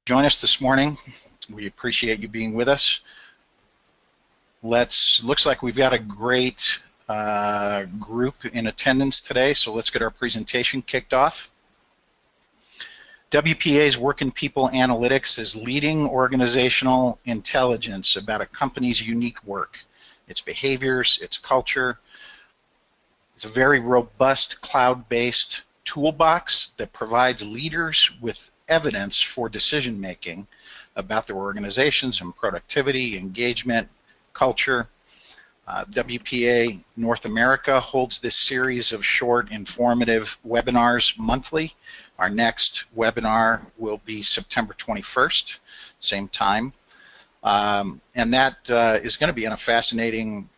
Join us this morning. We appreciate you being with us. Looks like we've got a great group in attendance today, so let's get our presentation kicked off. WPA's Working People Analytics is leading organizational intelligence about a company's unique work, its behaviors, its culture. It's a very robust cloud-based toolbox that provides leaders with evidence for decision-making about their organizations and productivity, engagement, culture. WPA North America holds this series of short, informative webinars monthly. Our next webinar will be September 21st, same time. And that is going to be on a fascinating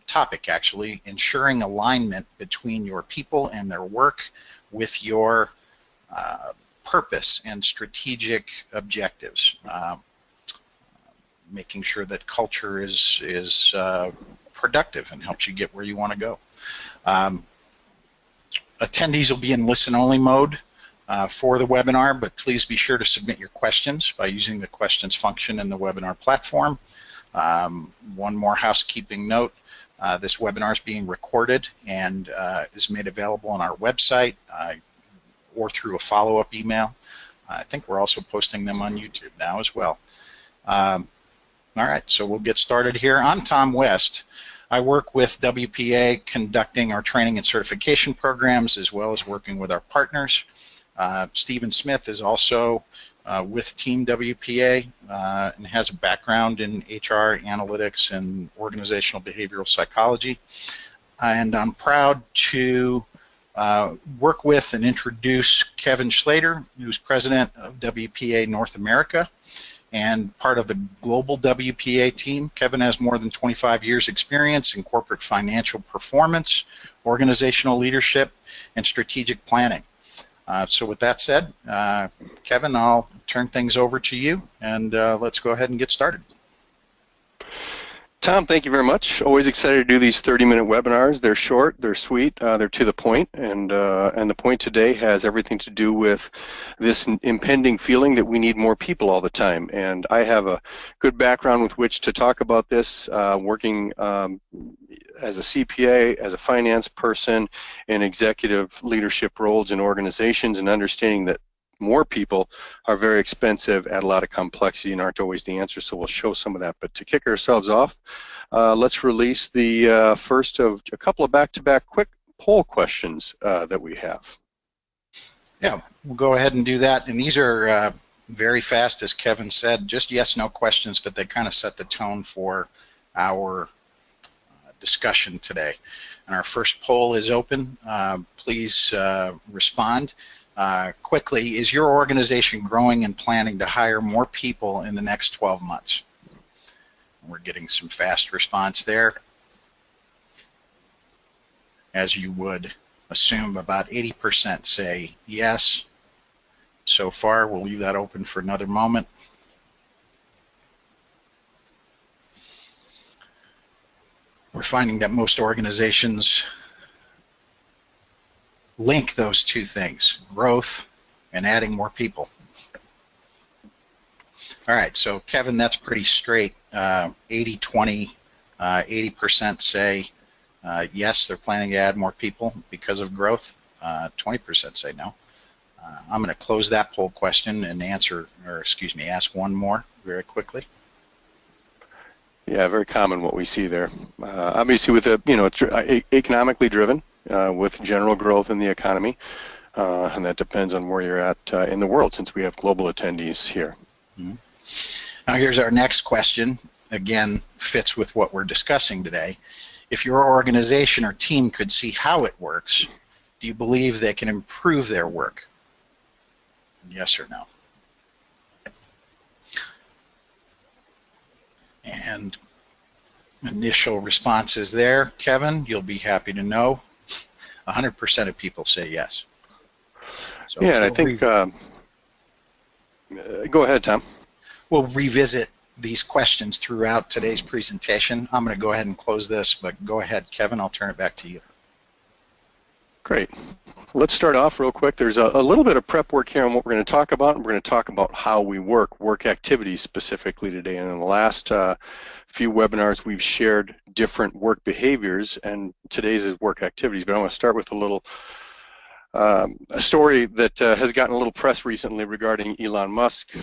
topic, actually, ensuring alignment between your people and their work with your purpose and strategic objectives. Making sure that culture is productive and helps you get where you want to go. Attendees will be in listen-only mode for the webinar, but please be sure to submit your questions by using the questions function in the webinar platform. One more housekeeping note, this webinar is being recorded and is made available on our website or through a follow-up email. I think we're also posting them on YouTube now as well. All right, so we'll get started here. I'm Tom West. I work with WPA conducting our training and certification programs as well as working with our partners. Stephen Smith is also with Team WPA and has a background in HR, analytics, and organizational behavioral psychology. And I'm proud to work with and introduce Kevin Schlater, who's president of WPA North America and part of the global WPA team. Kevin has more than 25 years experience in corporate financial performance, organizational leadership, and strategic planning. So with that said, Kevin, I'll turn things over to you, and let's go ahead and get started. Tom, thank you very much. Always excited to do these 30-minute webinars. They're short, they're sweet, they're to the point, and the point today has everything to do with this impending feeling that we need more people all the time. And I have a good background with which to talk about this, working as a CPA, as a finance person, in executive leadership roles in organizations, and understanding that more people are very expensive, add a lot of complexity, and aren't always the answer, so we'll show some of that. But to kick ourselves off, let's release the first of a couple of back-to-back quick poll questions that we have. Yeah, we'll go ahead and do that. And these are very fast, as Kevin said, just yes-no questions, but they kind of set the tone for our discussion today. And our first poll is open. Please respond. Quickly, is your organization growing and planning to hire more people in the next 12 months? We're getting some fast response there. As you would assume, about 80% say yes. So far, we'll leave that open for another moment. We're finding that most organizations link those two things, growth and adding more people. All right, so Kevin, that's pretty straight. 80-20, 80% say yes, they're planning to add more people because of growth. 20% say no. I'm going to close that poll question and ask one more very quickly. Yeah, very common what we see there. Obviously, with economically driven. With general growth in the economy, and that depends on where you're at in the world, since we have global attendees here. Mm-hmm. Now here's our next question. Again, fits with what we're discussing today. If your organization or team could see how it works, do you believe they can improve their work? Yes or no? And initial responses there. Kevin, you'll be happy to know 100% of people say yes. So yeah, and I think, go ahead, Tom. We'll revisit these questions throughout today's presentation. I'm going to go ahead and close this, but go ahead, Kevin, I'll turn it back to you. Great. let's start off real quick. There's a little bit of prep work here on what we're going to talk about, and we're going to talk about how we work activities specifically today. And in the last few webinars, we've shared different work behaviors, and today's is work activities. But I want to start with a little a story that has gotten a little press recently regarding Elon Musk.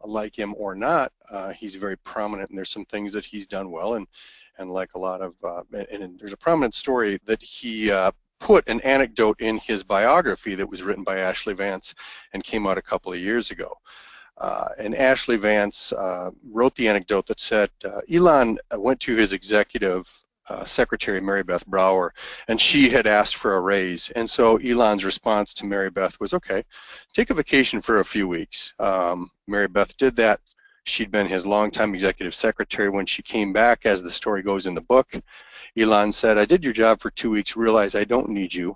Like him or not, he's very prominent, and there's some things that he's done well, and like a lot of, and there's a prominent story that he put an anecdote in his biography that was written by Ashley Vance and came out a couple of years ago. And Ashley Vance wrote the anecdote that said Elon went to his executive secretary, Mary Beth Brower, and she had asked for a raise. And so Elon's response to Mary Beth was, okay, take a vacation for a few weeks. Mary Beth did that. She'd been his longtime executive secretary. When she came back, as the story goes in the book, Elon said, I did your job for 2 weeks, realized I don't need you,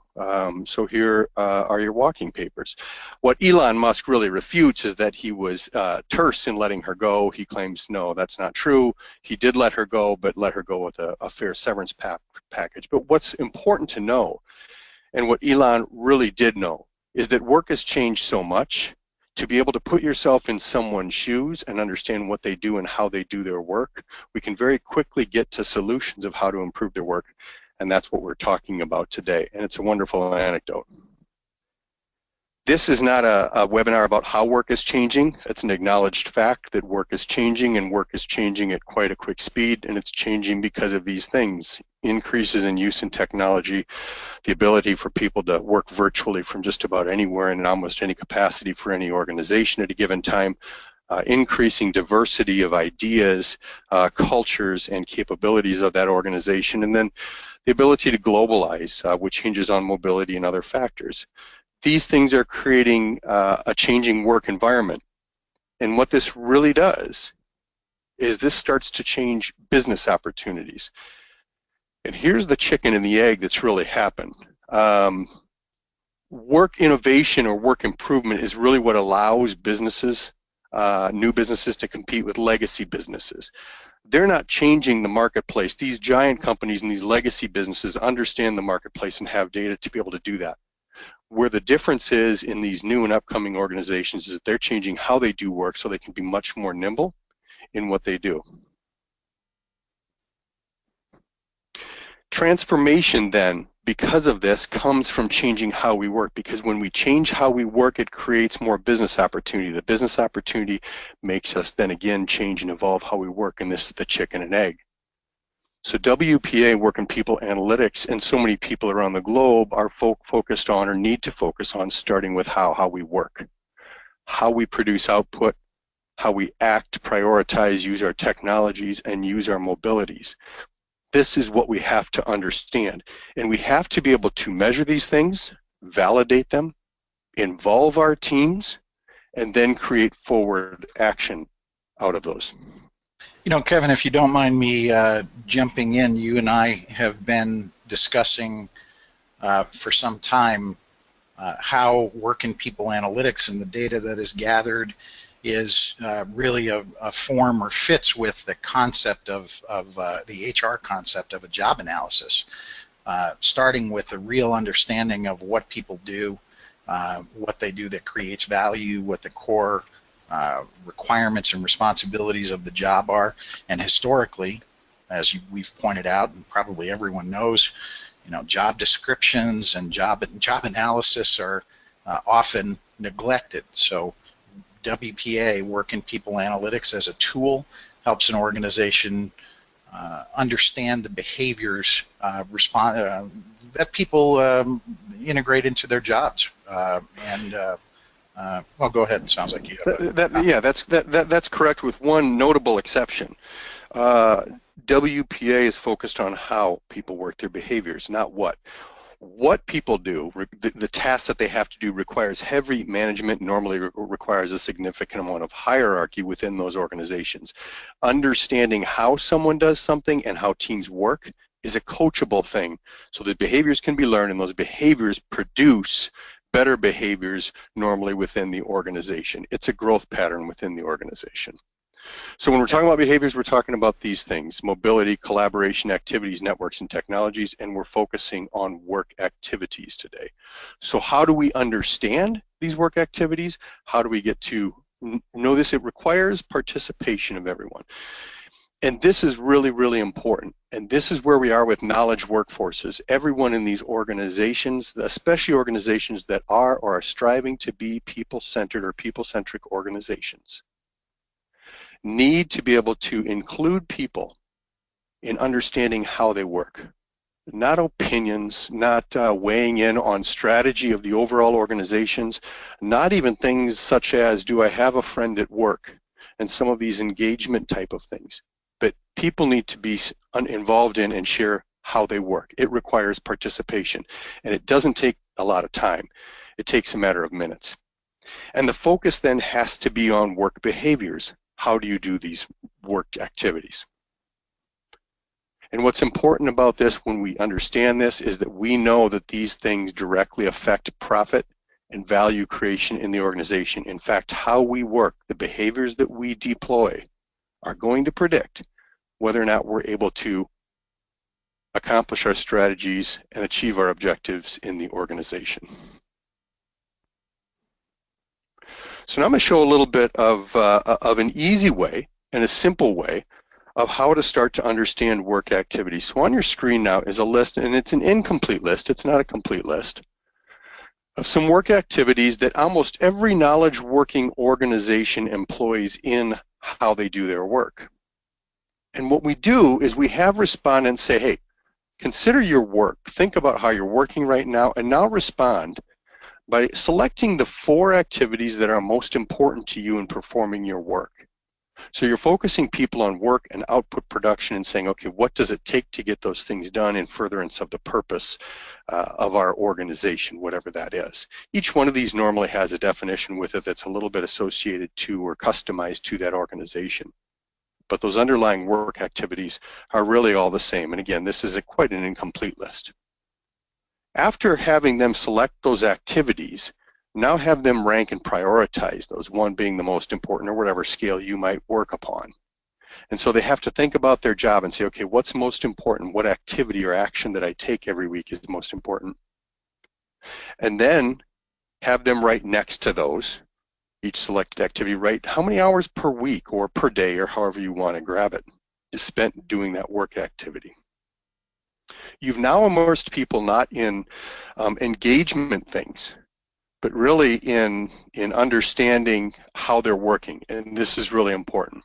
so here are your walking papers. What Elon Musk really refutes is that he was terse in letting her go. He claims, no, that's not true. He did let her go, but let her go with a fair severance package. But what's important to know, and what Elon really did know, is that work has changed so much. To be able to put yourself in someone's shoes and understand what they do and how they do their work, we can very quickly get to solutions of how to improve their work, and that's what we're talking about today, and it's a wonderful anecdote. This is not a webinar about how work is changing. It's an acknowledged fact that work is changing, and work is changing at quite a quick speed, and it's changing because of these things: increases in use in technology, the ability for people to work virtually from just about anywhere and in almost any capacity for any organization at a given time, increasing diversity of ideas, cultures, and capabilities of that organization, and then the ability to globalize, which hinges on mobility and other factors. These things are creating a changing work environment. And what this really does is this starts to change business opportunities. And here's the chicken and the egg that's really happened. Work innovation or work improvement is really what allows businesses, new businesses, to compete with legacy businesses. They're not changing the marketplace. These giant companies and these legacy businesses understand the marketplace and have data to be able to do that. Where the difference is in these new and upcoming organizations is that they're changing how they do work so they can be much more nimble in what they do. Transformation then, because of this, comes from changing how we work, because when we change how we work, it creates more business opportunity. The business opportunity makes us then again change and evolve how we work, and this is the chicken and egg. So WPA, Work and People Analytics, and so many people around the globe are focused on, or need to focus on, starting with how we work, how we produce output, how we act, prioritize, use our technologies, and use our mobilities. This is what we have to understand, and we have to be able to measure these things, validate them, involve our teams, and then create forward action out of those. You know, Kevin, if you don't mind me jumping in, you and I have been discussing for some time how Work and People Analytics and the data that is gathered is really a form, or fits with the concept of the HR concept of a job analysis, starting with a real understanding of what people do, what they do that creates value, what the core requirements and responsibilities of the job are. And historically, as we've pointed out, and probably everyone knows, you know, job descriptions and job analysis are often neglected. So WPA, Work and People Analytics, as a tool, helps an organization understand the behaviors that people integrate into their jobs. Well, go ahead. It sounds like you have yeah, that's correct, with one notable exception. WPA is focused on how people work, their behaviors, not what. What people do, the tasks that they have to do, requires heavy management, normally requires a significant amount of hierarchy within those organizations. Understanding how someone does something and how teams work is a coachable thing. So the behaviors can be learned, and those behaviors produce better behaviors normally within the organization. It's a growth pattern within the organization. So when we're talking about behaviors, we're talking about these things: mobility, collaboration, activities, networks, and technologies, and we're focusing on work activities today. So how do we understand these work activities? How do we get to know this? It requires participation of everyone. And this is really, really important. And this is where we are with knowledge workforces. Everyone in these organizations, especially organizations that are or are striving to be people-centered or people-centric organizations, need to be able to include people in understanding how they work. Not opinions, not weighing in on strategy of the overall organizations, not even things such as, do I have a friend at work? And some of these engagement type of things. But people need to be involved in and share how they work. It requires participation, and it doesn't take a lot of time. It takes a matter of minutes. And the focus then has to be on work behaviors. How do you do these work activities? And what's important about this when we understand this is that we know that these things directly affect profit and value creation in the organization. In fact, how we work, the behaviors that we deploy are going to predict whether or not we're able to accomplish our strategies and achieve our objectives in the organization. So now I'm going to show a little bit of an easy way and a simple way of how to start to understand work activities. So on your screen now is a list, and it's an incomplete list, it's not a complete list, of some work activities that almost every knowledge working organization employs in how they do their work. And what we do is we have respondents say, hey, consider your work, think about how you're working right now, and now respond by selecting the 4 activities that are most important to you in performing your work. So you're focusing people on work and output production and saying, okay, what does it take to get those things done in furtherance of the purpose of our organization, whatever that is. Each one of these normally has a definition with it that's a little bit associated to or customized to that organization. But those underlying work activities are really all the same. And again, this is quite an incomplete list. After having them select those activities, now have them rank and prioritize those, one being the most important or whatever scale you might work upon. And so they have to think about their job and say, okay, what's most important? What activity or action that I take every week is the most important? And then have them write next to those, each selected activity, write how many hours per week or per day or however you want to grab it is spent doing that work activity. You've now immersed people not in engagement things, but really in understanding how they're working, and this is really important.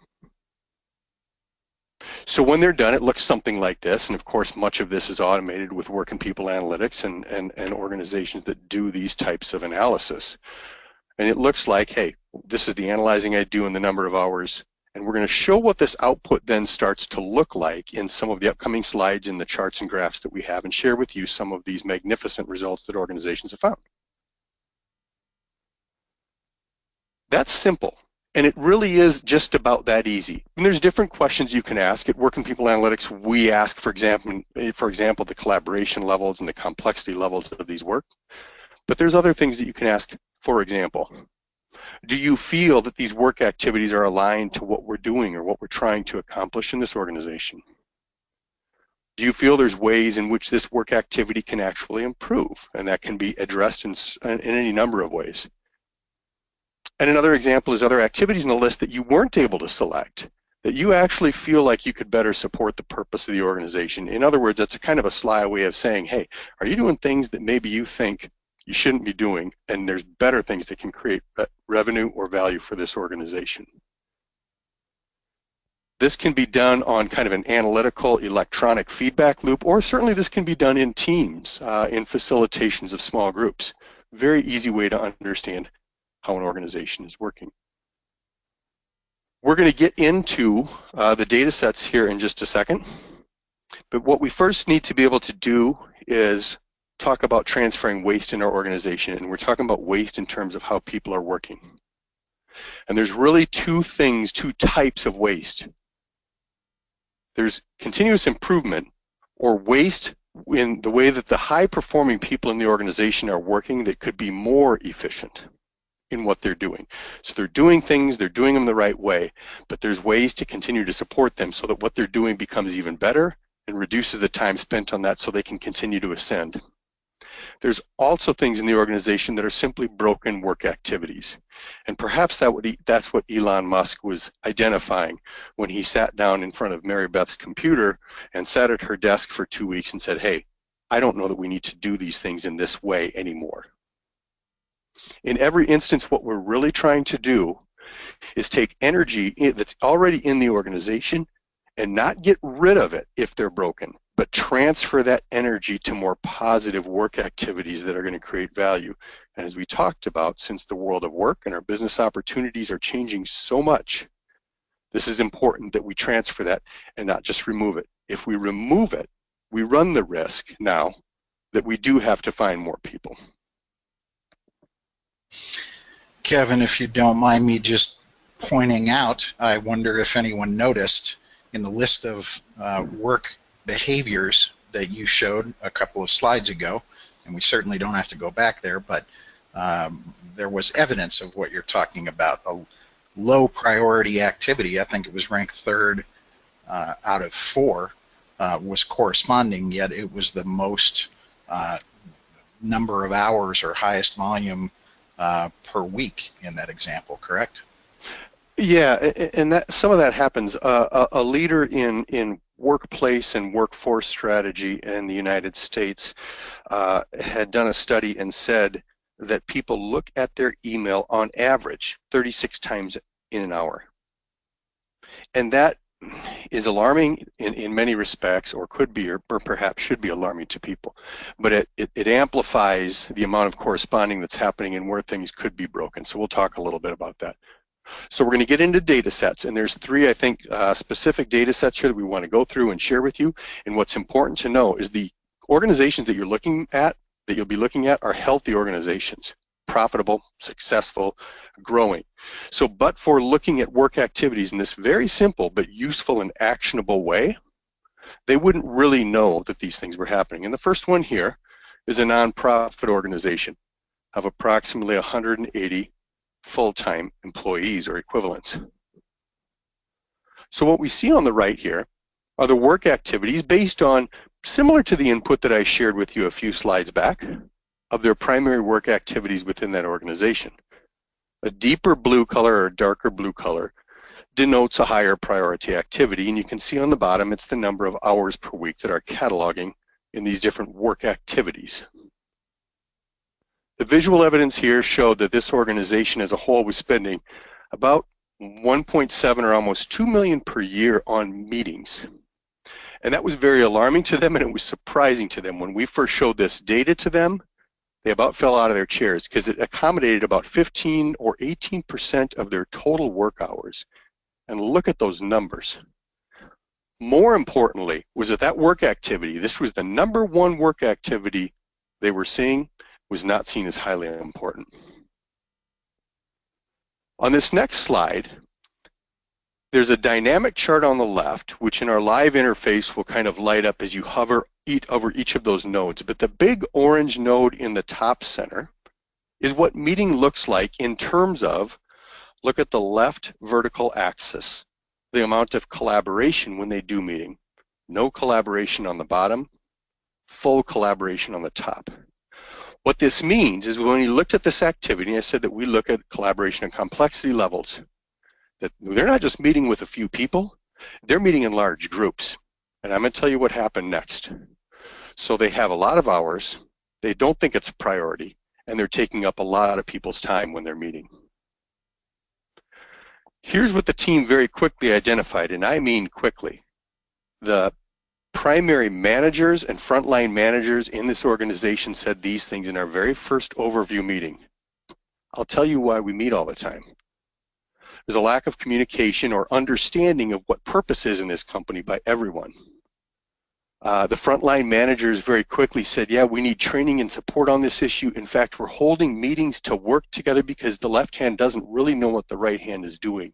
So when they're done, it looks something like this, and of course much of this is automated with work and people analytics and organizations that do these types of analysis. And it looks like, hey, this is the analyzing I do in the number of hours, and we're going to show what this output then starts to look like in some of the upcoming slides in the charts and graphs that we have, and share with you some of these magnificent results that organizations have found. That's simple, and it really is just about that easy. And there's different questions you can ask. At Work and People Analytics, we ask, for example, the collaboration levels and the complexity levels of these work. But there's other things that you can ask. For example, do you feel that these work activities are aligned to what we're doing or what we're trying to accomplish in this organization? Do you feel there's ways in which this work activity can actually improve? And that can be addressed in any number of ways. And another example is other activities in the list that you weren't able to select, that you actually feel like you could better support the purpose of the organization. In other words, that's a kind of a sly way of saying, hey, are you doing things that maybe you think you shouldn't be doing, and there's better things that can create revenue or value for this organization? This can be done on kind of an analytical electronic feedback loop, or certainly this can be done in teams, in facilitations of small groups. Very easy way to understand how an organization is working. We're going to get into the data sets here in just a second, but what we first need to be able to do is talk about transferring waste in our organization, and we're talking about waste in terms of how people are working. And there's really two types of waste. There's continuous improvement, or waste in the way that the high-performing people in the organization are working that could be more efficient. in what they're doing. So they're doing things, they're doing them the right way, but there's ways to continue to support them so that what they're doing becomes even better and reduces the time spent on that so they can continue to ascend. There's also things in the organization that are simply broken work activities. And perhaps that's what Elon Musk was identifying when he sat down in front of Mary Beth's computer and sat at her desk for 2 weeks and said, hey, I don't know that we need to do these things in this way anymore. In every instance, what we're really trying to do is take energy that's already in the organization and not get rid of it if they're broken, but transfer that energy to more positive work activities that are going to create value. And as we talked about, since the world of work and our business opportunities are changing so much, this is important that we transfer that and not just remove it. If we remove it, we run the risk now that we do have to find more people. Kevin, if you don't mind me just pointing out, I wonder if anyone noticed in the list of work behaviors that you showed a couple of slides ago, and we certainly don't have to go back there, but there was evidence of what you're talking about. A low priority activity, I think it was ranked 3rd out of 4, was corresponding, yet it was the most number of hours or highest volume per week in that example, correct? Yeah, and that some of that happens. A leader in workplace and workforce strategy in the United States had done a study and said that people look at their email on average 36 times in an hour. And that is alarming in many respects, or could be, or perhaps should be alarming to people. But it amplifies the amount of corresponding that's happening and where things could be broken. So we'll talk a little bit about that. So we're going to get into data sets, and there's 3, I think, specific data sets here that we want to go through and share with you. And what's important to know is the organizations that you're looking at, that you'll be looking at, are healthy organizations, profitable, successful, growing. So, but for looking at work activities in this very simple but useful and actionable way, they wouldn't really know that these things were happening. And the first one here is a nonprofit organization of approximately 180 full-time employees or equivalents. So what we see on the right here are the work activities based on, similar to the input that I shared with you a few slides back, of their primary work activities within that organization. A deeper blue color or darker blue color denotes a higher priority activity, and you can see on the bottom it's the number of hours per week that are cataloging in these different work activities. The visual evidence here showed that this organization as a whole was spending about 1.7 or almost 2 million per year on meetings. And that was very alarming to them, and it was surprising to them. When we first showed this data to them, they about fell out of their chairs because it accommodated about 15 or 18% of their total work hours. And look at those numbers. More importantly was that work activity, this was the #1 work activity they were seeing, was not seen as highly important. On this next slide, there's a dynamic chart on the left, which in our live interface will kind of light up as you hover over each of those nodes. But the big orange node in the top center is what meeting looks like in terms of, look at the left vertical axis, the amount of collaboration when they do meeting. No collaboration on the bottom, full collaboration on the top. What this means is when you looked at this activity, I said that we look at collaboration and complexity levels, that they're not just meeting with a few people, they're meeting in large groups. And I'm going to tell you what happened next. So they have a lot of hours, they don't think it's a priority, and they're taking up a lot of people's time when they're meeting. Here's what the team very quickly identified, and I mean quickly. The primary managers and frontline managers in this organization said these things in our very first overview meeting. I'll tell you why we meet all the time. There's a lack of communication or understanding of what purpose is in this company by everyone. The frontline managers very quickly said, yeah, we need training and support on this issue. In fact, we're holding meetings to work together because the left hand doesn't really know what the right hand is doing.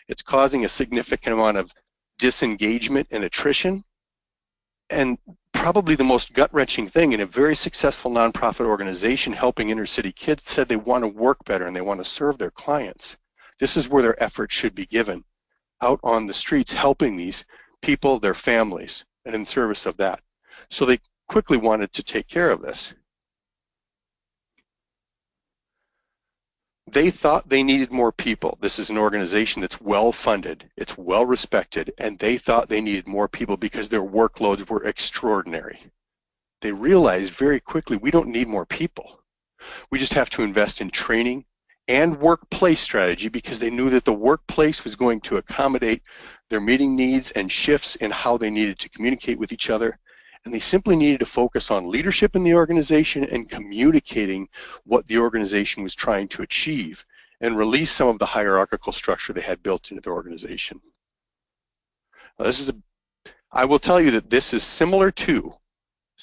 It's causing a significant amount of disengagement and attrition. And probably the most gut-wrenching thing in a very successful nonprofit organization helping inner-city kids said they want to work better and they want to serve their clients. This is where their effort should be given, out on the streets helping these people, their families, and in service of that. So they quickly wanted to take care of this. They thought they needed more people. This is an organization that's well-funded, it's well-respected, and they thought they needed more people because their workloads were extraordinary. They realized very quickly we don't need more people. We just have to invest in training and workplace strategy because they knew that the workplace was going to accommodate their meeting needs and shifts in how they needed to communicate with each other. And they simply needed to focus on leadership in the organization and communicating what the organization was trying to achieve and release some of the hierarchical structure they had built into their organization. Now, I will tell you that this is similar to,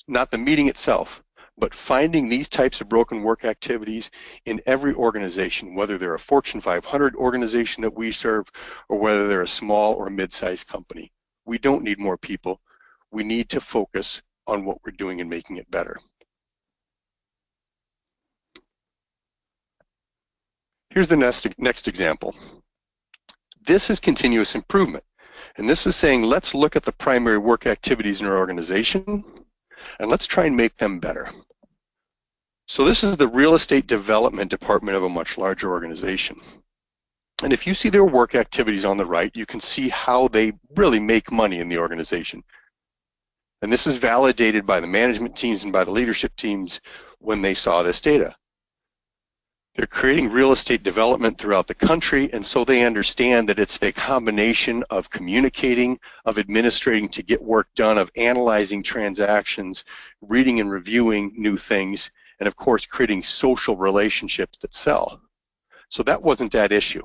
not the meeting itself, but finding these types of broken work activities in every organization, whether they're a Fortune 500 organization that we serve or whether they're a small or mid-sized company. We don't need more people. We need to focus on what we're doing and making it better. Here's the next example. This is continuous improvement. And this is saying, let's look at the primary work activities in our organization and let's try and make them better. So this is the real estate development department of a much larger organization. And if you see their work activities on the right, you can see how they really make money in the organization. And this is validated by the management teams and by the leadership teams when they saw this data. They're creating real estate development throughout the country, and so they understand that it's a combination of communicating, of administrating to get work done, of analyzing transactions, reading and reviewing new things, and of course creating social relationships that sell. So that wasn't that issue.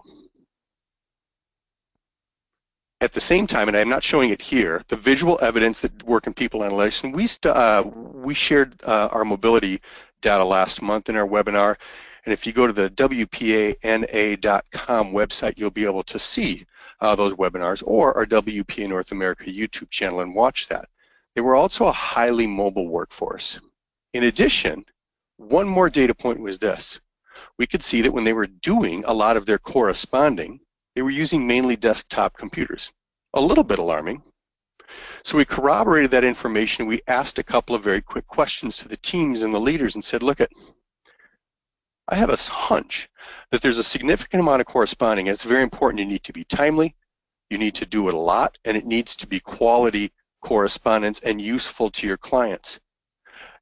At the same time, and I'm not showing it here, the visual evidence that work in people analytics, and we shared our mobility data last month in our webinar, and if you go to the WPANA.com website, you'll be able to see those webinars or our WPA North America YouTube channel and watch that. They were also a highly mobile workforce. In addition, one more data point was this. We could see that when they were doing a lot of their corresponding, they were using mainly desktop computers. A little bit alarming. So we corroborated that information. We asked a couple of very quick questions to the teams and the leaders and said, look, I have a hunch that there's a significant amount of corresponding. It's very important. You need to be timely, you need to do it a lot, and it needs to be quality correspondence and useful to your clients.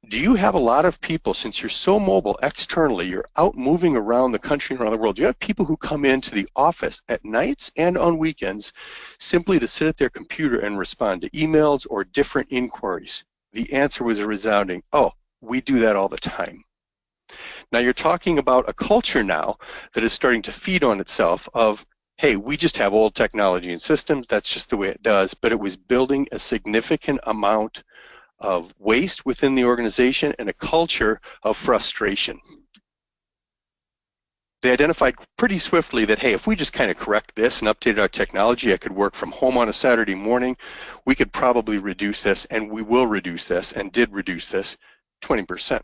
Do you have a lot of people, since you're so mobile externally, you're out moving around the country and around the world, do you have people who come into the office at nights and on weekends simply to sit at their computer and respond to emails or different inquiries? The answer was a resounding, oh, we do that all the time. Now you're talking about a culture now that is starting to feed on itself of, hey, we just have old technology and systems, that's just the way it does, but it was building a significant amount of waste within the organization and a culture of frustration. They identified pretty swiftly that, hey, if we just kind of correct this and updated our technology, I could work from home on a Saturday morning, we could probably reduce this, and we will reduce this, and did reduce this, 20%.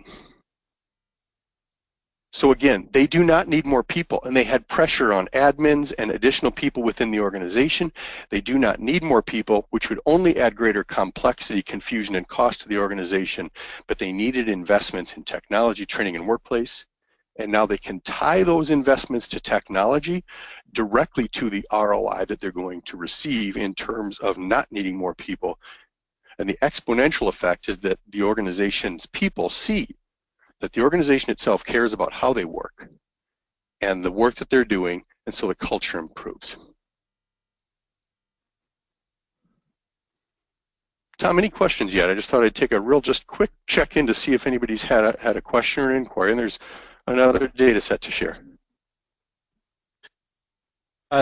So again, they do not need more people, and they had pressure on admins and additional people within the organization. They do not need more people, which would only add greater complexity, confusion, and cost to the organization, but they needed investments in technology, training, and workplace. And now they can tie those investments to technology directly to the ROI that they're going to receive in terms of not needing more people. And the exponential effect is that the organization's people see that the organization itself cares about how they work and the work that they're doing, and so the culture improves. Tom, any questions yet? I just thought I'd take a real just quick check-in to see if anybody's had a question or an inquiry, and there's another data set to share.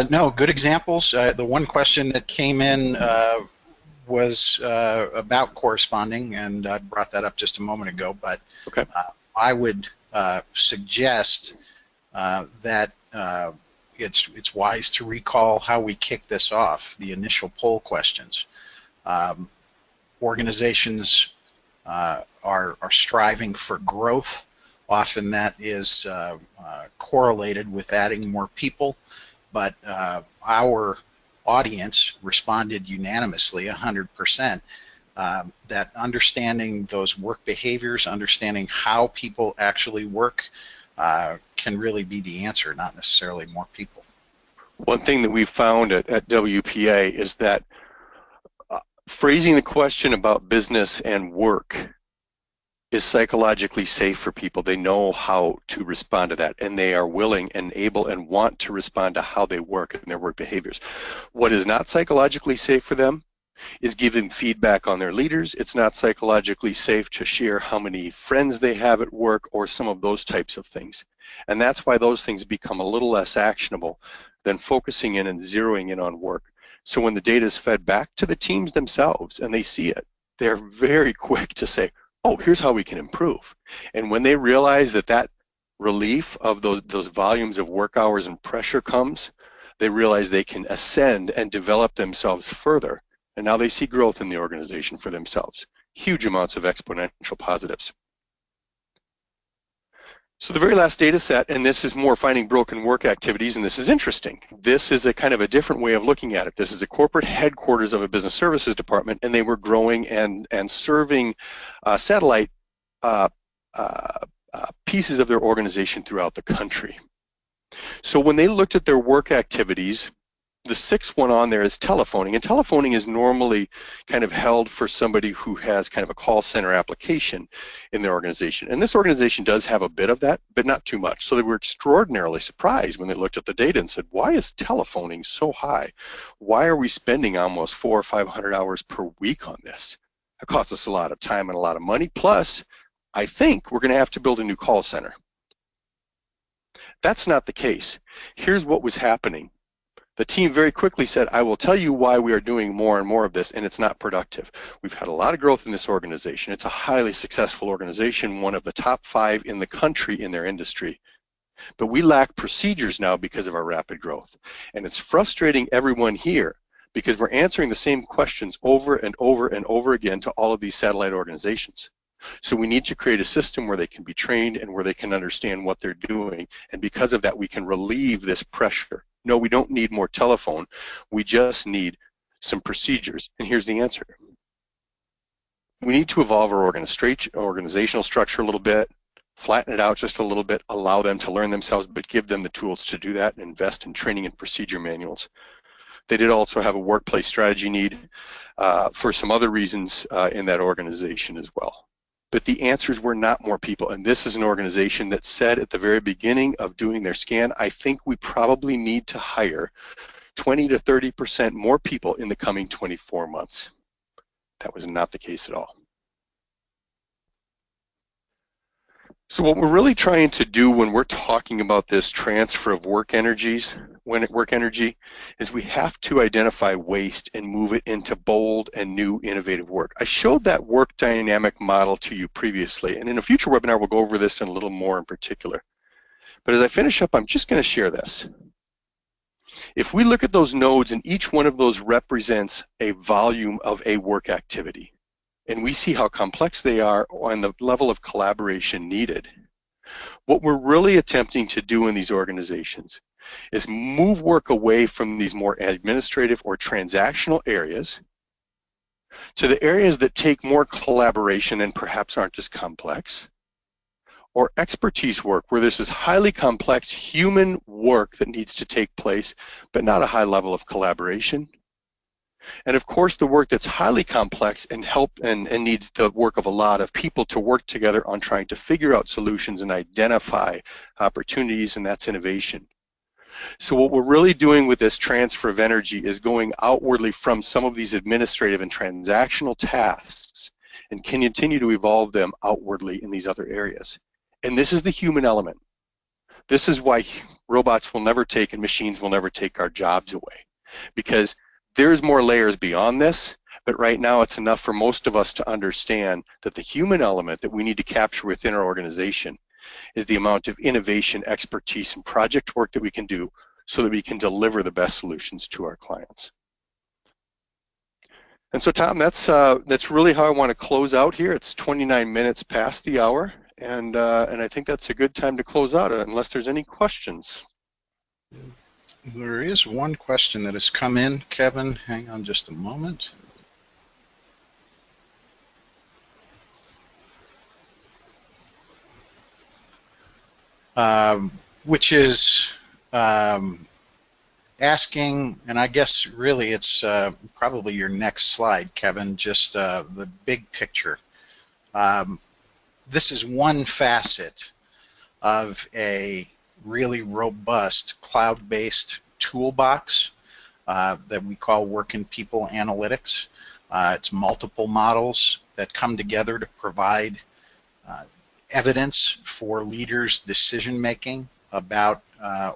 No, good examples. The one question that came in was about corresponding, and I brought that up just a moment ago, but okay. I would suggest that it's wise to recall how we kicked this off, the initial poll questions. organizations are striving for growth. Often that is correlated with adding more people, but our audience responded unanimously, 100%, that understanding those work behaviors, understanding how people actually work, can really be the answer, not necessarily more people. One thing that we found at WPA is that phrasing the question about business and work is psychologically safe for people. They know how to respond to that, and they are willing and able and want to respond to how they work and their work behaviors. What is not psychologically safe for them is giving feedback on their leaders. It's not psychologically safe to share how many friends they have at work or some of those types of things. And that's why those things become a little less actionable than focusing in and zeroing in on work. So when the data is fed back to the teams themselves and they see it, they're very quick to say, oh, here's how we can improve. And when they realize that that relief of those volumes of work hours and pressure comes, they realize they can ascend and develop themselves further. And now they see growth in the organization for themselves. Huge amounts of exponential positives. So the very last data set, and this is more finding broken work activities, and this is interesting. This is a kind of a different way of looking at it. This is a corporate headquarters of a business services department, and they were growing and serving satellite pieces of their organization throughout the country. So when they looked at their work activities, the sixth one on there is telephoning, and telephoning is normally kind of held for somebody who has kind of a call center application in their organization. And this organization does have a bit of that, but not too much. So they were extraordinarily surprised when they looked at the data and said, why is telephoning so high? Why are we spending almost 400 or 500 hours per week on this? It costs us a lot of time and a lot of money. Plus, I think we're going to have to build a new call center. That's not the case. Here's what was happening. The team very quickly said, I will tell you why we are doing more and more of this, and it's not productive. We've had a lot of growth in this organization. It's a highly successful organization, one of the top 5 in the country in their industry. But we lack procedures now because of our rapid growth. And it's frustrating everyone here because we're answering the same questions over and over and over again to all of these satellite organizations. So we need to create a system where they can be trained and where they can understand what they're doing. And because of that, we can relieve this pressure. No, we don't need more telephone. We just need some procedures. And here's the answer. We need to evolve our organizational structure a little bit, flatten it out just a little bit, allow them to learn themselves, but give them the tools to do that and invest in training and procedure manuals. They did also have a workplace strategy need for some other reasons in that organization as well. But the answers were not more people. And this is an organization that said at the very beginning of doing their scan, I think we probably need to hire 20 to 30% more people in the coming 24 months. That was not the case at all. So what we're really trying to do when we're talking about this transfer of work energy is we have to identify waste and move it into bold and new innovative work. I showed that work dynamic model to you previously, and in a future webinar we'll go over this in a little more in particular. But as I finish up, I'm just going to share this. If we look at those nodes, and each one of those represents a volume of a work activity, and we see how complex they are and the level of collaboration needed, what we're really attempting to do in these organizations is move work away from these more administrative or transactional areas to the areas that take more collaboration and perhaps aren't as complex, or expertise work where this is highly complex human work that needs to take place but not a high level of collaboration. And of course the work that's highly complex and needs the work of a lot of people to work together on trying to figure out solutions and identify opportunities, and that's innovation. So what we're really doing with this transfer of energy is going outwardly from some of these administrative and transactional tasks and can continue to evolve them outwardly in these other areas. And this is the human element. This is why robots will never take and machines will never take our jobs away, because there's more layers beyond this, but right now it's enough for most of us to understand that the human element that we need to capture within our organization is the amount of innovation, expertise, and project work that we can do so that we can deliver the best solutions to our clients. And so, Tom, that's really how I want to close out here. It's 29 minutes past the hour, and I think that's a good time to close out, unless there's any questions. There is one question that has come in, Kevin. Hang on just a moment. Which is asking, and I guess really it's probably your next slide, Kevin, just the big picture. This is one facet of a really robust cloud-based toolbox that we call Working People Analytics. It's multiple models that come together to provide evidence for leaders' decision-making about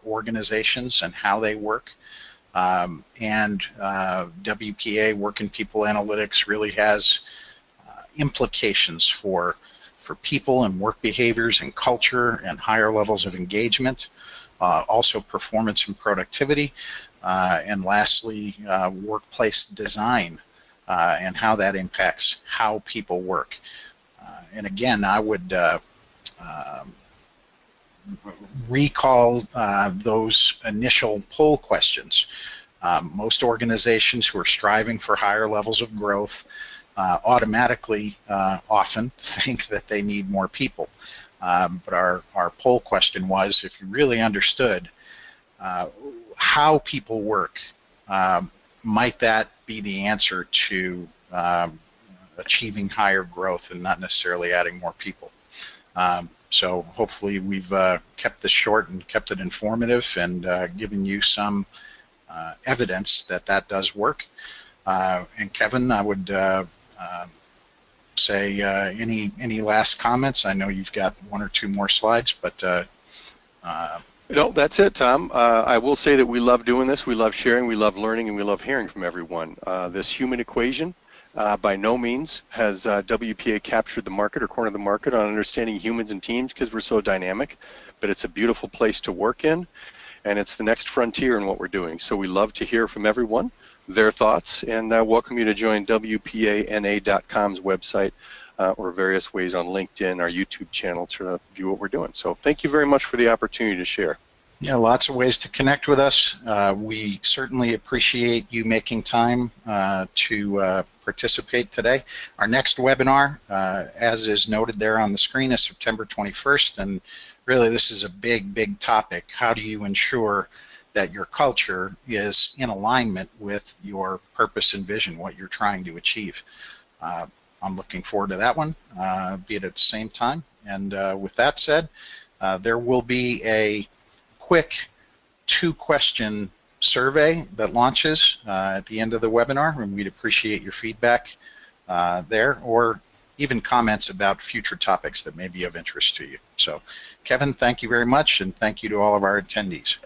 organizations and how they work. WPA Working People Analytics really has implications for people and work behaviors and culture and higher levels of engagement, also performance and productivity, and lastly, workplace design and how that impacts how people work. And again, I would recall those initial poll questions. Most organizations who are striving for higher levels of growth automatically often think that they need more people. But our poll question was, if you really understood how people work, might that be the answer to achieving higher growth and not necessarily adding more people? So hopefully we've kept this short and kept it informative and given you some evidence that that does work. And Kevin, I would say any last comments? I know you've got one or two more slides, but no, that's it, Tom. I will say that we love doing this. We love sharing. We love learning, and we love hearing from everyone. This human equation by no means has WPA captured the market or cornered the market on understanding humans and teams, because we're so dynamic, but it's a beautiful place to work in, and it's the next frontier in what we're doing. So we love to hear from everyone, their thoughts, and I welcome you to join WPANA.com's website or various ways on LinkedIn, our YouTube channel, to view what we're doing. So thank you very much for the opportunity to share. Yeah, lots of ways to connect with us. We certainly appreciate you making time to participate today. Our next webinar, as is noted there on the screen, is September 21st, and really this is a big topic. How do you ensure that your culture is in alignment with your purpose and vision, what you're trying to achieve? I'm looking forward to that one, be it at the same time. And with that said, there will be a quick 2-question survey that launches at the end of the webinar, and we'd appreciate your feedback there, or even comments about future topics that may be of interest to you. So, Kevin, thank you very much, and thank you to all of our attendees.